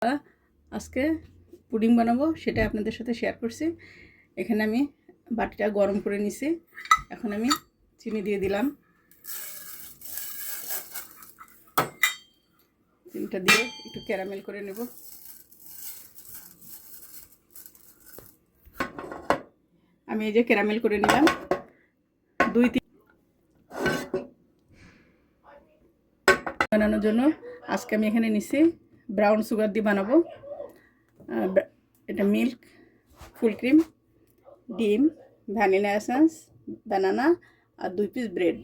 আজকে পুডিং বানাবো, সেটা আপনাদের সাথে শেয়ার করছি। এখানে আমি বাটিটা গরম করে নিছি। এখন আমি চিনি দিয়ে দিলাম। চিনিটা দিয়ে একটু ক্যারামেল করে নেব। আমি এই যে ক্যারামেল করে নিলাম। 2-3 বানানোর জন্য আজকে আমি এখানে নিছি ব্রাউন সুগার দিয়ে বানাবো। এটা মিল্ক, ফুল ক্রিম, ডিম, ভ্যানিলা এসেন্স, বানানা আর 2 পিস ব্রেড।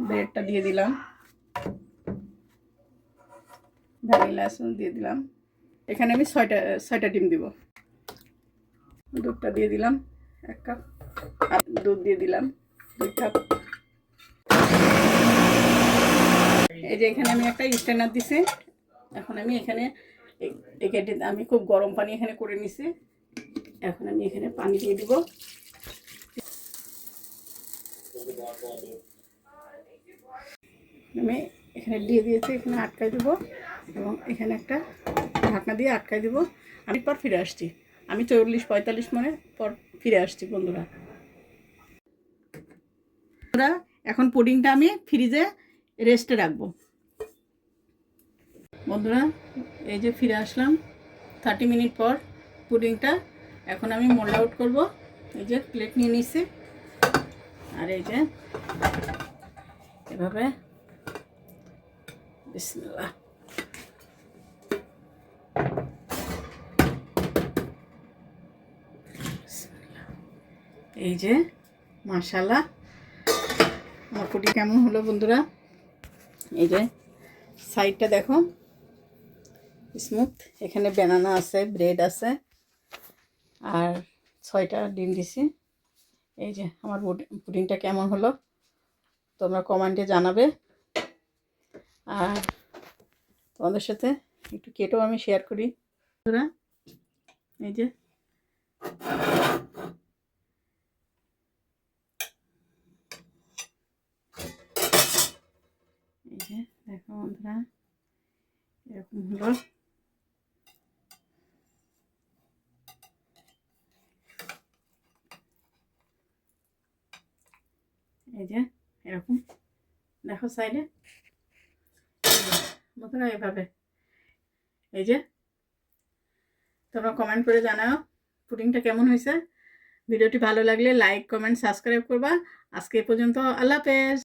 ব্রেডটা দিয়ে দিলাম, ভ্যানিলা এসেন্স দিয়ে দিলাম। এখানে আমি 6টা ডিম দিব। দুধটা দিয়ে দিলাম 1 কাপ, আর দুধ দিয়ে দিলাম 2 কাপ। এই যে এখানে আমি একটা স্ট্যান্ডার দিছি। এখন আমি এখানে আমি খুব গরম পানি এখানে করে নিছি। এখন আমি এখানে পানি দিয়ে দিব। আমি এখানে দিয়ে দিয়েছি, এখানে আটকাই দেবো এবং এখানে একটা ঢাকনা দিয়ে আটকাই দেবো। আমি পর ফিরে আসছি। আমি 40-45 মিনিট পর ফিরে আসছি বন্ধুরা। এখন পুডিংটা আমি ফ্রিজে রেস্টে রাখবো। বন্ধুরা এই যে ফিরে আসলাম 30 মিনিট পর পুডিংটা। এখন আমি মোল্ড আউট করবো। এই যে প্লেট নিয়ে নিছি, আর এই যে এভাবে বিসমিল্লাহ। এই যে মাশাআল্লাহ আমার পুডিং কেমন হলো বন্ধুরা। এই যে সাইডটা দেখো স্মুথ। এখানে বানানা আছে, ব্রেড আছে, আর 6টা ডিম দিছি। এই যে আমার পুডিংটা কেমন হলো তোমরা কমেন্টে জানাবে। আর তোমাদের সাথে একটু কেটেও আমি শেয়ার করি বন্ধুরা। এই যে দেখো বন্ধুরা এরকম হলো। এই যে এরকম দেখো সাইডে বন্ধুরা এভাবে। এই যে তোমরা কমেন্ট করে জানাও পুডিংটা কেমন হয়েছে। ভিডিওটি ভালো লাগলে লাইক, কমেন্ট, সাবস্ক্রাইব করবা। আজকে এ পর্যন্ত। আল্লাহ হাফেজ।